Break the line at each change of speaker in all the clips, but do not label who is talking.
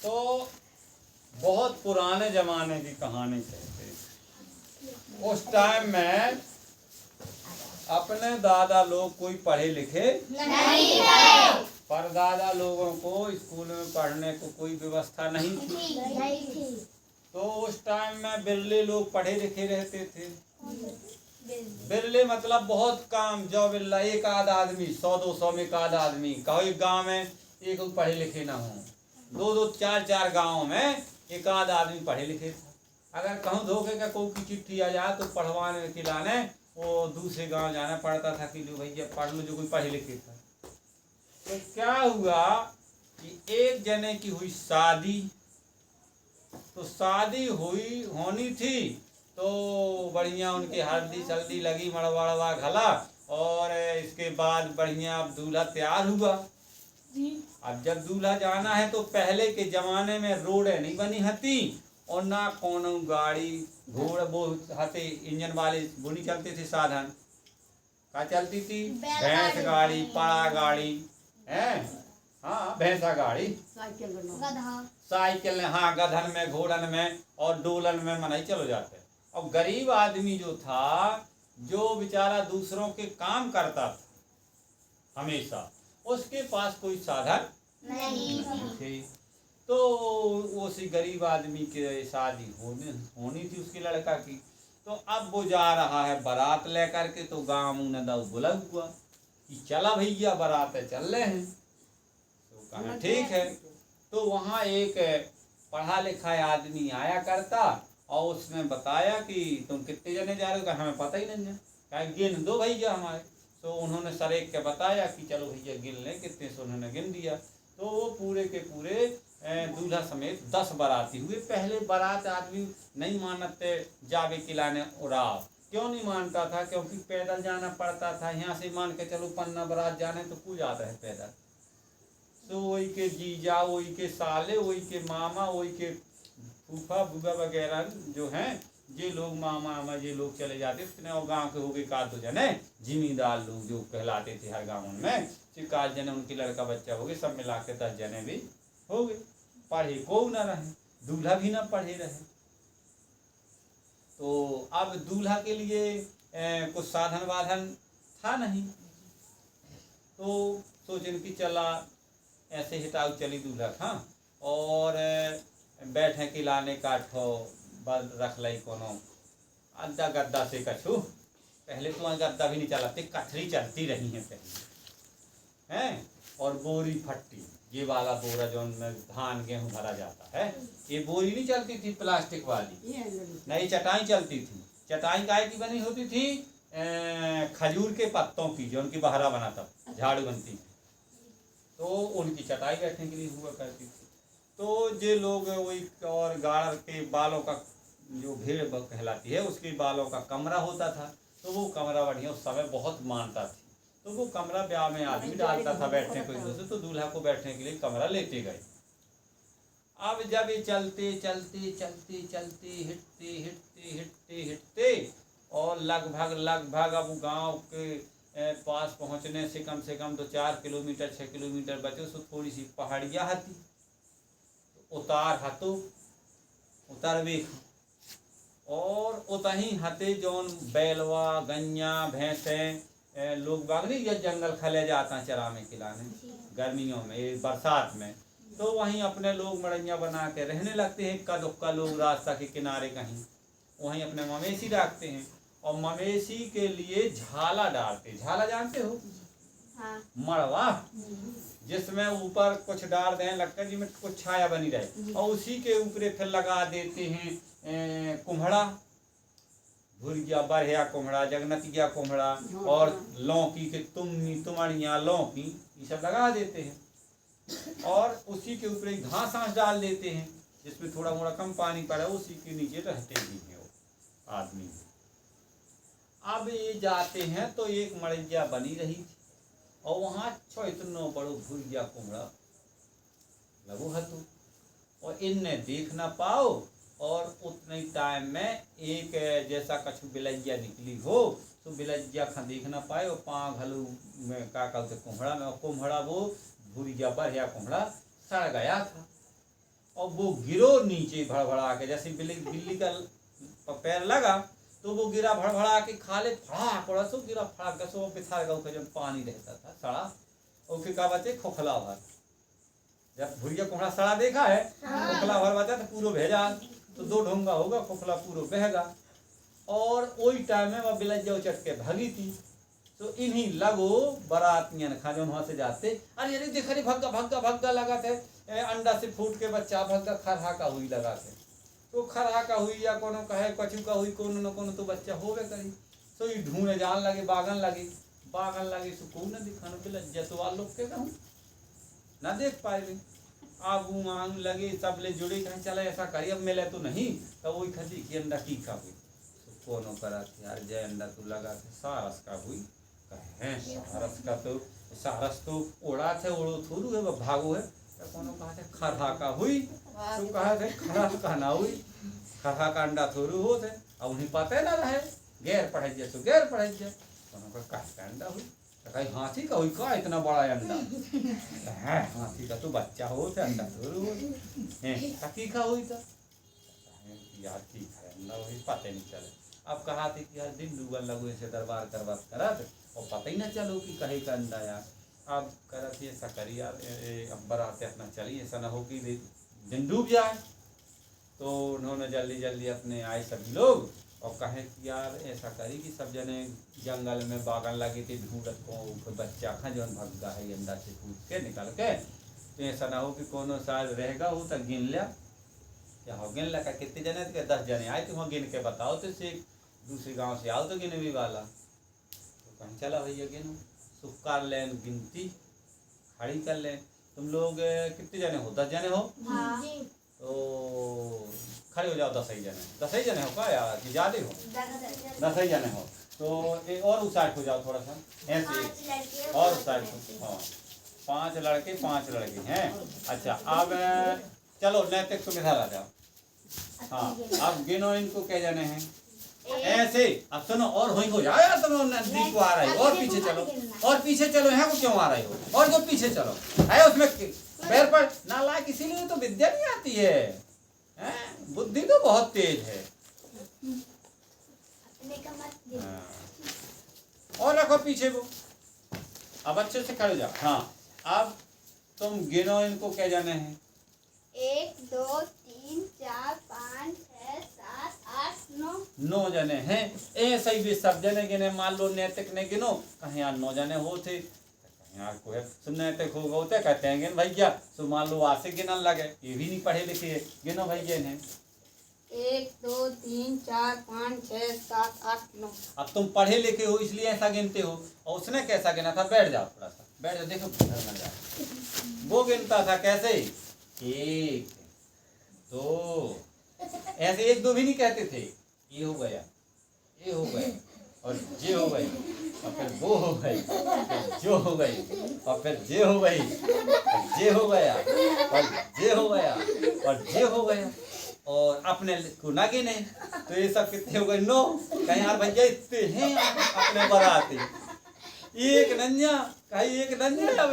तो बहुत पुराने जमाने की कहानी कहते हैं। उस टाइम में अपने दादा लोग कोई पढ़े लिखे नहीं थे, पर दादा लोगों को स्कूल में पढ़ने को कोई व्यवस्था नहीं थी। तो उस टाइम में बिरले लोग पढ़े लिखे रहते थे। बिरले मतलब बहुत काम, जो बिरला एक आध आदमी, 100-200 में एक आध आदमी, कहो एक गांव में एक पढ़े लिखे ना हो, 2-2 4-4 गाँव में एक आध आदमी पढ़े लिखे था। अगर कहूँ धोखे का कोई की चिट्ठी आ जाए तो पढ़वाने के लाने वो दूसरे गांव जाना पड़ता था कि लो भैया पढ़ लो, जो कोई पढ़े लिखे था। तो क्या हुआ कि एक जने की हुई शादी, तो शादी होनी थी, तो बढ़िया उनके हल्दी सल्दी लगी, मड़वा वड़वा घला, और इसके बाद बढ़िया अब दूल्हा तैयार हुआ। अब जब दूल्हा जाना है तो पहले के जमाने में रोडें नहीं बनी हती, और ना कोनो गाड़ी घोड़ वो हते इंजन वाले वो नहीं चलते थे साधन। क्या चलती थी? भैंस गाड़ी, पड़ा गाड़ी है, हाँ भैंसा गाड़ी, साइकिल, हाँ गधन में, घोड़न में और डोलन में मनाई चलो जाते। और गरीब आदमी जो था, जो बेचारा दूसरों के काम करता था हमेशा, उसके पास कोई साधन नहीं थे। तो उसी गरीब आदमी के शादी होनी थी उसके लड़का की। तो अब वो जा रहा है बारात लेकर के, तो गाँव में बुला हुआ कि चला भैया बारात है, चल रहे हैं। तो कहा ठीक है। तो वहाँ एक पढ़ा लिखा आदमी आया करता, और उसने बताया कि तुम कितने जने जा रहे हो? कहा हमें पता ही नहीं है। कहा गिन दो भैया हमारे। तो उन्होंने सरेक के बताया कि चलो भैया गिन लें कितने से, उन्होंने गिन दिया। तो वो पूरे के पूरे दूल्हा समेत 10 बाराती हुए। पहले बारात आदमी नहीं मानते जावे किलाने उड़ाव। क्यों नहीं मानता था? क्योंकि पैदल जाना पड़ता था। यहाँ से मान के चलो पन्ना बारात जाने तो कुछ आता है पैदल। तो वही के जीजा, वही के साले, वही के मामा, वही के फूफा बुआ वगैरह जो हैं, ये लोग मामा मामा ये लोग चले जाते थे। और गांव के हो गए का तो जने जिम्मेदार लोग जो कहलाते थे हर गाँव में, 4 जने उनके लड़का बच्चा हो गए, सब मिला के 10 जने भी हो गए। पढ़े को न रहे, दूल्हा भी ना पढ़े रहे। तो अब दूल्हा के लिए कुछ साधन वाधन था नहीं। तो सोचने की चला ऐसे हिटाऊ चली दूल्हा था, और बैठे के लाने का ठो बल रख लाई कोनो अद्दा गद्दा से कछु। पहले तो वहाँ गद्दा भी नहीं चलाते, कथरी चलती रही है पहले हैं। और बोरी फट्टी, ये वाला बोरा जो में धान गेहूँ भरा जाता है, ये बोरी नहीं चलती थी प्लास्टिक वाली, नई चटाई चलती थी। चटाई काय की बनी होती थी? खजूर के पत्तों की, जो उनकी बहरा बनाता, झाड़ू बनती थी, तो उनकी चटाई बैठने के लिए हुआ करती थी। तो ये लोग वही, और गाड़ के बालों का जो भेड़ कहलाती है उसके बालों का कमरा होता था, तो वो कमरा बढ़िया उस समय बहुत मानता थी। तो वो कमरा ब्याह में आदमी डालता था बैठने को दूसरे, तो दूल्हा को बैठने के लिए कमरा लेते गए। अब जब ये चलते चलते चलते चलते हिटते हिटते हिटते हिटते और लगभग अब गांव के पास पहुंचने से कम तो 4 किलोमीटर 6 किलोमीटर बचे, तो थोड़ी सी पहाड़िया हती, तो उतार हतो उतर भी, और उतही हते जौन बैलवा गैया भैंसे लोग बागनी या जंगल खले जाता चराने खिलाने गर्मियों में, बरसात में। तो वहीं अपने लोग मड़ैया बना के रहने लगते हैं। इक्का दुक्का लोग रास्ता के किनारे कहीं वहीं अपने मवेशी रखते हैं, और मवेशी के लिए झाला डालते। झाला जानते हो? हाँ। मड़वा, जिसमें ऊपर कुछ डाल दें लगता है जिसमें कुछ छाया बनी रहे, और उसी के ऊपर फिर लगा देते हैं कुम्हड़ा, भुरिया बढ़िया कुम्हड़ा, जगनतिया कुम्हड़ा, और लौकी के तुमड़िया लौकी, ये सब लगा देते हैं। और उसी के ऊपर एक घास डाल देते हैं जिसमें थोड़ा मोड़ा कम पानी पड़ा, उसी के नीचे रहते भी हैं वो आदमी। अब ये जाते हैं तो एक मड़ैया बनी रही थी, और वहाँ इतना बड़ो भुरिया कुम्हड़ा लगो हतो, और इनने देख ना पाओ, और उतने टाइम में एक जैसा कछु बिलैया निकली हो, तो बिलैया खा देख ना पाए, और पाँव घलू में का कहते कुम्हड़ा में, और कुम्हड़ा वो भुरिया बढ़िया कुम्हड़ा सड़ गया था। और वो गिरो नीचे भड़भड़ा के, जैसे बिल्ली का पैर लगा तो वो गिरा भड़भड़ा के, खाले फड़ाक पड़ा सो गिरा फड़ाक के, सो पिछा गौ के जब पानी रहता था सड़ा, और फिर का बचे खोखला भर। जब भुरिया कोहड़ा सड़ा देखा है, खोखला भर बचा तो पूरा भेजा, तो 2 ढोंगा होगा, खोखला पूरा बहेगा। और वही टाइम में वह बिलज जो चट के भागी थी। तो इन्हीं लगो बरातियन खा जो वहां से जाते, अरे अरे देख अरे भग्गा भग्गा भग्गा लगा थे, अंडा से फूट के बच्चा भग्गा खरहा का हुई लगा थे। तो खरहा का हुई या कोनो कहे कछु का हुई, कोनो न कोनो तो बच्चा होवे करी। तो ये ढूंढे जान लगे, बागन लगी सुकून न दिखाने के लज्जतवा लोग के कहूँ ना देख पाए। आगू मांग लगे सब ले जुड़े, कहीं चला ऐसा करिए, अब मिले तो नहीं, तो वही खदी की अंडा की का हुई, तो कोनो करा यार जय अंडा तू लगा के सारस का हुई, कहे सारस का तो सारस तो ओढ़ा थे, ओढ़ो थोड़ू है भागो है, तो कोनो कहा थे खरहा का हुई, तो कहा थे खरहा का ना हुई, खरहा का अंडा थोड़ू हो थे, अब उन्हें पता ना रहे, गैर पढ़े जाए तो गैर पढ़े जाए, कोनो का अंडा हुई, कहीं हाथी का हुई का इतना बड़ा अंडा है, हाथी का तो बच्चा हो थे, अंडा थोड़ू हो थे का हुई था यार, ठीक है अंडा हुई, पता नहीं चले। अब कहा थे कि यार दिन डूबल लगो ऐसे दरबार करबात करत, और पता ही ना चलो कि कहे का अंडा यार। अब करत ऐसा करी यार, अब बराते अपना चली, ऐसा ना हो कि दिन डूब जाए। तो उन्होंने जल्दी जल्दी अपने आए सभी लोग और कहे कि यार ऐसा करी कि सब जने जंगल में बागन लगे थे ढूंढत को बच्चा खा जो भग्गा है अंडा से फूट के निकल के, तो ऐसा ना हो कि कोनो साल रहेगा हो तो गिन लिया, क्या हो गिन लगा कितने जने थे, 10 जने आए, तुम गिन के बताओ, तो से दूसरे गांव से आओ तो गिने भी वाला, तो कहीं चला भैया गिनो, सुख कर लें गिनती खड़ी कर लें। तुम लोग कितने जने हो, 10 जने हो, तो खड़े हो जाओ, 10 ही जने हो का यार, कि ज्यादा हो, 10 ही जने हो, तो एक और उस साइड हो जाओ थोड़ा सा ऐसे, और उस साइड हो, हाँ 5 लड़के 5 लड़की हैं। अच्छा अब चलो नैतिक सुविधा ला जाओ, हाँ अब गिनो इनको क्या जाने हैं ऐसे। अब सुनो और हो जाओ यार, तुम नजदीक को आ रहे हो, और पीछे चलो, और पीछे चलो, यहाँ को क्यों आ रहे हो, और जो पीछे चलो है उसमें पैर पर ना लायक, इसीलिए तो विद्या नहीं आती है, बुद्धि तो बहुत तेज है। और रखो पीछे वो, अब अच्छे से खड़े जाओ। हाँ अब तुम गिनो इनको क्या जाने हैं,
1 2 3 4 5 6 7 8
9 जने हैं। ऐसे ही भी सब जने गिने, मान लो नैतिक ने गिनो, कहीं यार 9 जने होते, यार कोई नैतिक होगा होते कहते हैं गिन भैया, तो मान लो आसे गिनन लगे, ये भी नहीं पढ़े लिखे, गिनो भैया इन्हें
1 2 3 4 5 6 7 8 9।
अब तुम पढ़े लिखे हो इसलिए ऐसा गिनते हो, और उसने कैसा गिना था, बैठ जाओ थोड़ा सा, बैठ जाओ, देखो घर में जाओ, वो गिनता था कैसे 1 2 ऐसे 1 2 भी नहीं कहते थे, ये हो गया, ये हो गया, और ये हो गई, और फिर वो हो गई, फिर जो हो गई, और फिर जे हो गई, और जे हो गया, और जे हो गया, और जे हो गया, और अपने को ना गिने, तो ये सब कितने हो गए 9। कहीं यार भैया इतने हैं अपने बराती, एक नन्या कहीं एक नन्या अब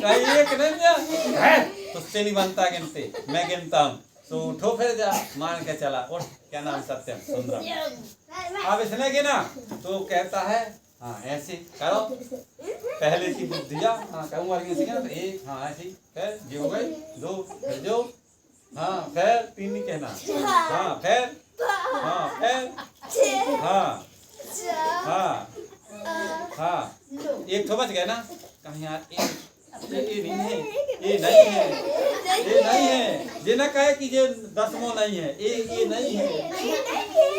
कहीं एक नन्या है, तुझसे नहीं बनता गिनते, मैं गिनता हूँ, तो उठो फिर जा, मान के चला, और क्या नाम सत्यम सुंदरम। अब इसने गिना तो कहता है हाँ ऐसे करो, पहले की बुद्धिया, हाँ कहूँगा तो 1 हाँ ऐसे, फिर जे हो गई 2, फिर जो, हाँ फिर 3 नहीं कहना, हाँ फिर, हाँ फिर, हाँ हाँ हाँ 1 तो बच गया ना, कहीं यार ये नहीं है, ये नहीं है, ये नहीं है, ये ना कहे कि ये 10वां नहीं है, ये नहीं है,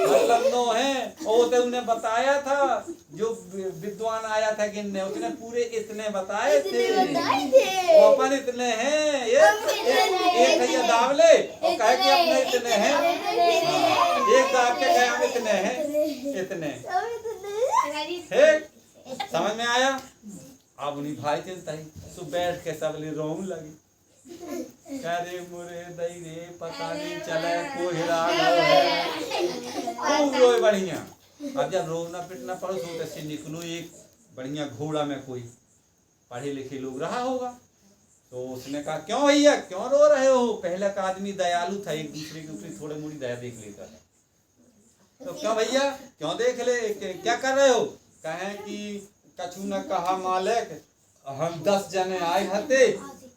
मतलब 9 है। और तो उन्हें बताया था, जो विद्वान आया था गिनने, उसने पूरे इतने बताए थे, वो अपन इतने हैं, ये भैया दाब ले और कहे कि अपने इतने हैं, एक दाब के कहे हम इतने हैं, इतने, ठीक समझ में आया। अब उन्हीं भाई चिंता ही तो बैठ के सब ले रोने लगे, अरे मोरे दई रे पता नहीं चले कोई राग है, खूब रोए बढ़िया। अब जब रोना पिटना पड़ो तो से निकलो एक बढ़िया घोड़ा में कोई पढ़े लिखे लोग रहा होगा, तो उसने कहा क्यों भैया क्यों रो रहे हो? पहले का आदमी दयालु था, एक दूसरे के ऊपर थोड़ी मोड़ी दया देख लेता है। तो क्यों भैया क्यों देख ले, क्या कर रहे हो? कहें कि कछु न कहा मालिक, हम 10 जने आए हते,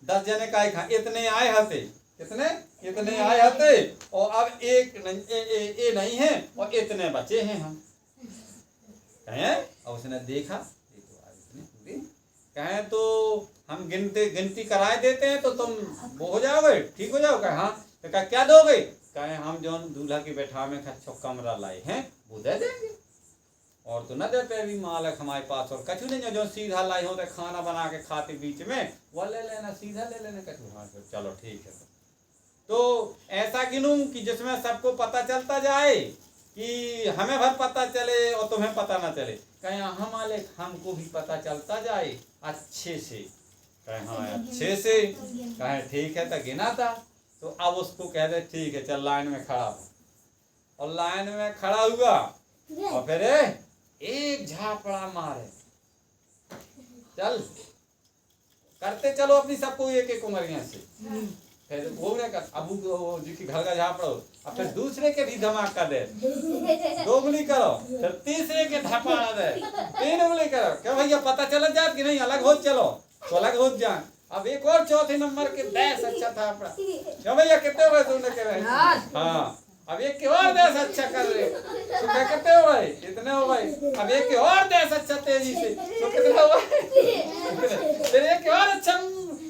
10 जने का इतने आए हते, इतने आए हते, और अब एक नहीं, नहीं है और इतने बचे हैं हम। कहें और उसने देखा कहें तो हम गिनती कराए देते हैं तो तुम वो हो जाओगे, ठीक हो जाओगे। हाँ तो कहा क्या दोगे? कहें हम जो दूल्हा की बैठा में अच्छा कमरा लाए हैं वो दे देंगे, और तो न देते अभी मालक हमारे पास और कछु नहीं, जो सीधा लाए हो तो खाना बना के खाते बीच में वो ले लेना, सीधा ले लेना कछु। हाँ चलो ठीक है। तो ऐसा गिनूं कि जिसमें सबको पता चलता जाए, कि हमें भर पता चले और तुम्हें पता ना चले। कहें हाँ मालिक हमको भी पता चलता जाए अच्छे से। कहें हाँ अच्छे से। कहें ठीक है तो गिना था। तो अब उसको कह दे ठीक है चल लाइन में खड़ा हो, और लाइन में खड़ा हुआ और फिर एक झापड़ा मारे, चल करते चलो अपनी सबको एक एक उंगलियां से। फिर वो कर अबू जी की घर का झापड़ो, अब फिर दूसरे के भी धमाका दे, 2 उंगली करो, फिर तीसरे के धपाड़ा दे, 3 उंगली करो। क्या भैया पता चल जाए कि नहीं अलग हो चलो, तो अलग हो जाए। अब एक और चौथे नंबर के 10 अच्छा था अपना। क्या भैया कितने हो गए तुमने कह रहे? हाँ अब एक के और 10 अच्छा कर रहे, तो क्या कितने हो गए? इतने हो गए। अब एक के और 10 अच्छा तेजी से, तो कितने हो गए? फिर एक के और अच्छा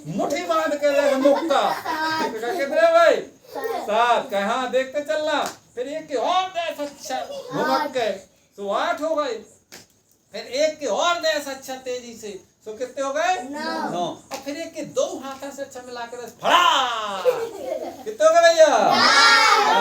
मुट्ठी बांध के रहे मुक्का, तो क्या कितने हो गए? 7। कहा देखते चलना। फिर एक के और 10 अच्छा घुमक के, तो 8 हो गए। फिर एक के और 10 अच्छा तेजी से, तो कितने हो गए? 9। और फिर एक के 2 हाथों से अच्छा मिला के फड़ा, कितने हो गए भैया?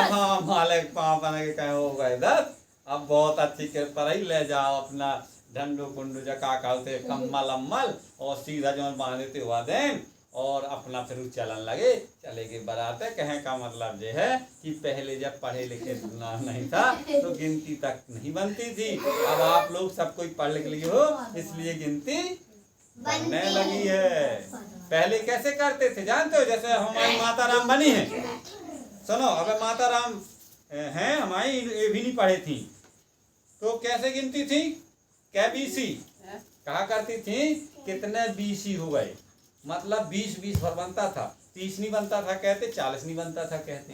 हाँ मालिक पाँव बना के कहे हो गए 10। अब बहुत अच्छी कृपा रही, ले जाओ अपना ढंडू कुंडू जका कहते कम्मल अम्मल, और सीधा जो बांधते हुआ दें, और अपना फिर चलन लगे, चले के बराते। कहे का मतलब ये है कि पहले जब पढ़े लिखे नहीं था तो गिनती तक नहीं बनती थी। अब आप लोग सब कोई पढ़ लिख लिए हो, इसलिए गिनती बनने लगी है। पहले कैसे करते थे जानते हो? जैसे हमारी माता राम बनी है, सुनो अब माता राम हैं हमारी, ये भी नहीं पढ़े थी, तो कैसे गिनती थी? क्या बीसी कहा करती थी, कितने बीसी हो गए, मतलब 20 भर बनता था, 30 नहीं बनता था कहते, 40 नहीं बनता था कहते,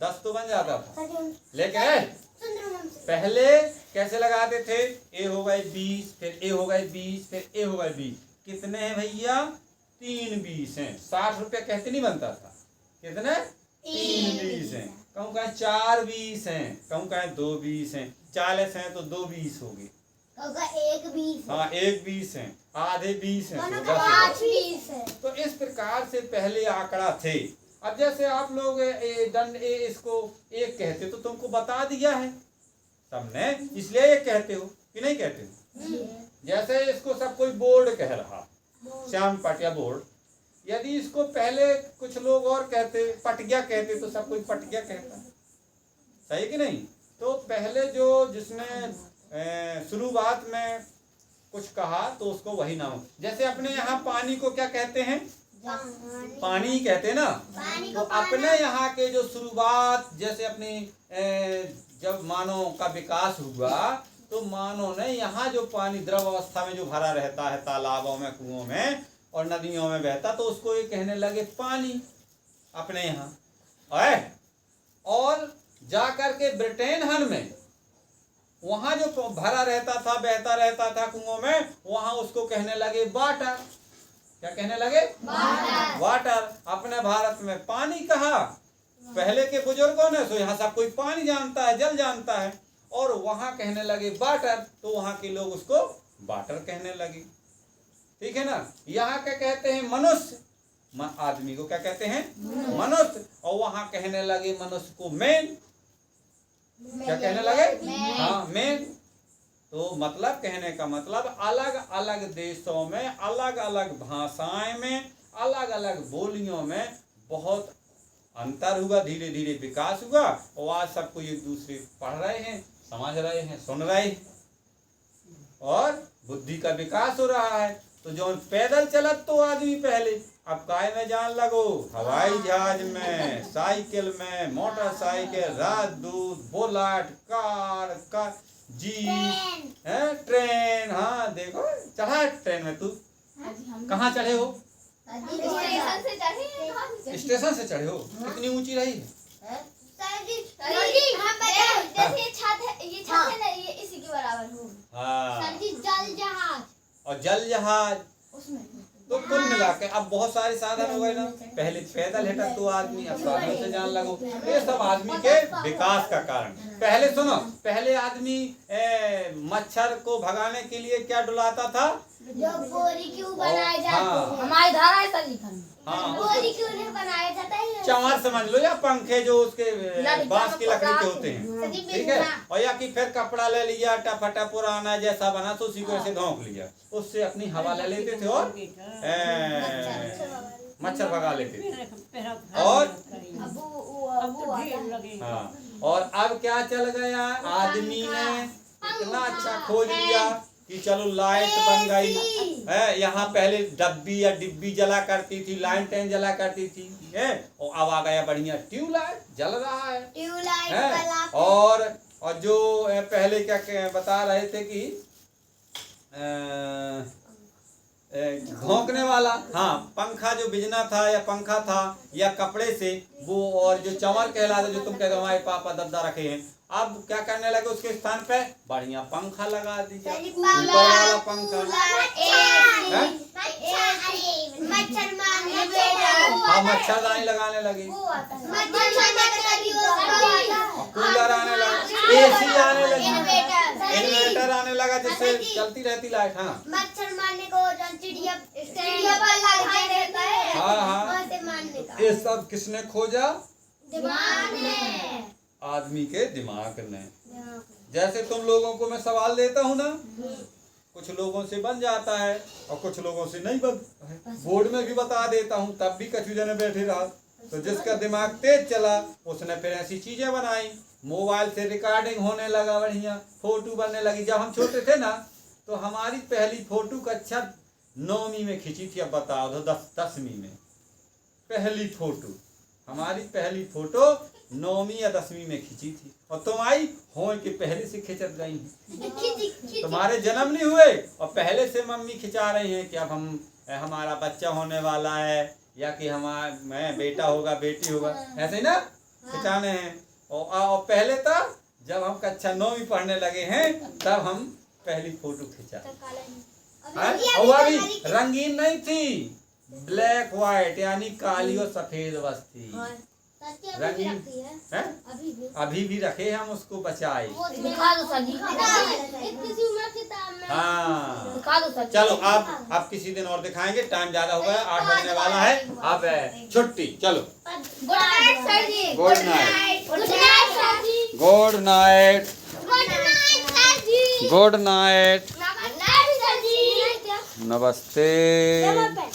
10 तो बन जाता था। लेकिन पहले कैसे लगाते थे? ए हो गए 20, फिर ए हो गए 20, फिर ए हो गए 20। कितने हैं भैया? 3 20 हैं। 60 रुपया कहते नहीं बनता था, कितने? 3 20 हैं। कहूँ कहें 4 20 हैं, कहूँ कहें 2 20 हैं, 40 हैं तो 2 20 हो गए।
1 20।
हाँ 1 20 हैं, आधे 20 हैं, तो
5 20 है।
तो इस प्रकार से पहले आंकड़ा थे। अब जैसे आप लोग दंड इसको 1 कहते तो तुमको बता दिया है सबने, इसलिए 1 कहते हो कि नहीं कहते हो? जैसे इसको सब कोई बोर्ड कह रहा, श्याम पाटिया बोर्ड। यदि इसको पहले कुछ लोग और कहते, पटिया कहते, तो सब कोई पटिया कहता, सही कि नहीं? तो पहले जो जिसने शुरुआत में कुछ कहा तो उसको वही नाम। जैसे अपने यहाँ पानी को क्या कहते हैं? पानी कहते हैं ना। तो अपने यहाँ के जो शुरुआत, जैसे अपनी जब मानव का विकास हुआ तो मानव ने यहाँ जो पानी द्रव अवस्था में जो भरा रहता है तालाबों में, कुओं में और नदियों में बहता, तो उसको ये कहने लगे पानी अपने यहाँ। और जा करके ब्रिटेन हन में वहाँ जो भरा रहता था, बहता रहता था कुओं में, वहाँ उसको कहने लगे वाटर। क्या कहने लगे? वाटर। अपने भारत में पानी कहा पहले के बुजुर्गों ने, तो यहाँ सब कोई पानी जानता है, जल जानता है, और वहाँ कहने लगे वाटर, तो वहाँ के लोग उसको वाटर कहने लगे। ठीक है ना? यहाँ क्या कहते हैं? मनुष्य। आदमी को क्या कहते हैं? मनुष्य। और वहाँ कहने लगे मनुष्य को मैन। क्या कहने लगे? हाँ मैन। तो मतलब कहने का मतलब अलग अलग देशों में, अलग अलग भाषाएं में, अलग अलग बोलियों में बहुत अंतर हुआ, धीरे धीरे विकास हुआ, और आज सबको एक दूसरे पढ़ रहे हैं, समझ रहे हैं, सुन रहे हैं, और बुद्धि का विकास हो रहा है। तो जो पैदल चलत तो आदमी पहले, अब काय में जान लगो, हवाई जहाज में, साइकिल में, मोटरसाइकिल, राजदूत, बुलेट, कार जीप, ट्रेन। हाँ देखो चढ़ा ट्रेन में, तू कहाँ चढ़े हो? स्टेशन से चढ़े हो? कितनी ऊंची रही है?
ये छत है ना, ये इसी के बराबर हो।
हाँ,
जल जहाज
और जल जहाज।
उसमें
तो कुल मिला के अब बहुत सारे साधन हो गए ना। पहले पैदल हिटत तो आदमी, अब साधन से जान लगो। ये सब आदमी के विकास का कारण। पहले सुनो, पहले आदमी मच्छर को भगाने के लिए क्या डुलाता था?
जो बोरी क्यों बनाया जाता
हाँ।
है,
हमारी धारा है सर जी।
हाँ,
बोरी क्यों नहीं बनाया जाता है?
चंवर समझ लो, या पंखे जो उसके बांस की लकड़ी के होते हैं, ठीक है। और या कि फिर कपड़ा ले लिया, टफटा पुराना जैसा बना तो उसी को ऐसे घोंक लिया, उससे अपनी हवा ले लेते थे और मच्छर भगा लेते थे। और हाँ, और अब क्या चल गया, आदमी ने इतना अच्छा खोज लिया कि चलो लाइट बन गई है। यहाँ पहले डब्बी या डिब्बी जला करती थी, लालटेन जला करती थी, है। और अब आ गया बढ़िया ट्यूबलाइट, जल रहा है, है। और जो पहले क्या बता रहे थे कि घोंकने वाला, हाँ, पंखा जो बिजना था या पंखा था या कपड़े से वो, और जो चंवर कहलाता, जो तुम कहते हो हमारे पापा दद्दा रखे हैं, अब क्या करने लगे, उसके स्थान पे बढ़िया पंखा लगा दिया, ऊपर वाला पंखा। हाँ, मच्छरदानी लगाने लगे, कूलर आने लगा, AC आने लगी, इन्वर्टर आने लगा, जिससे चलती रहती लाइट। हाँ,
मच्छर मारने को चिड़िया पर लगा देता है।
हाँ, ये सब किसने खोजा?
दिमाग ने,
आदमी के दिमाग ने। जैसे तुम लोगों को मैं सवाल देता हूँ ना, कुछ लोगों से बन जाता है और कुछ लोगों से नहीं बनता है। बोर्ड में भी बता देता हूँ, तब भी कछु जने बैठे रहा। तो जिसका दिमाग तेज चला उसने फिर ऐसी चीजें बनाई, मोबाइल से रिकॉर्डिंग होने लगा, बढ़िया फोटो बनने लगी। जब हम छोटे थे ना, तो हमारी पहली फोटो कक्षा 9वीं में खींची थी। अब बताओ तो 10वीं में पहली फोटो, हमारी पहली फोटो 9वीं या 10वीं में खींची थी। और तुम आई हो के पहले से खिंचत गई हैं, तुम्हारे जन्म नहीं हुए और पहले से मम्मी खिंचा रही हैं कि अब हमारा बच्चा होने वाला है, या कि मैं बेटा होगा, बेटी होगा, ऐसे ही ना खिंचाने हैं। और पहले था जब हम कक्षा 9वीं पढ़ने लगे हैं, तब हम पहली फोटो खिंचा। और वो भी रंगीन नहीं थी, ब्लैक व्हाइट, यानी काली और सफेद बस थी। रंगीन है, अभी भी रखे, हम उसको बचाए।
दिखा दो सर जी।
हाँ,
दिखा दो सर जी।
चलो अब किसी दिन और दिखाएंगे, टाइम ज्यादा हो गया, 8 बजने वाला है। अब छुट्टी, चलो
good night sir ji.
Good night,
good night sir ji.
Good night,
good night sir ji.
Good night,
नमस्ते सर जी।
नमस्ते।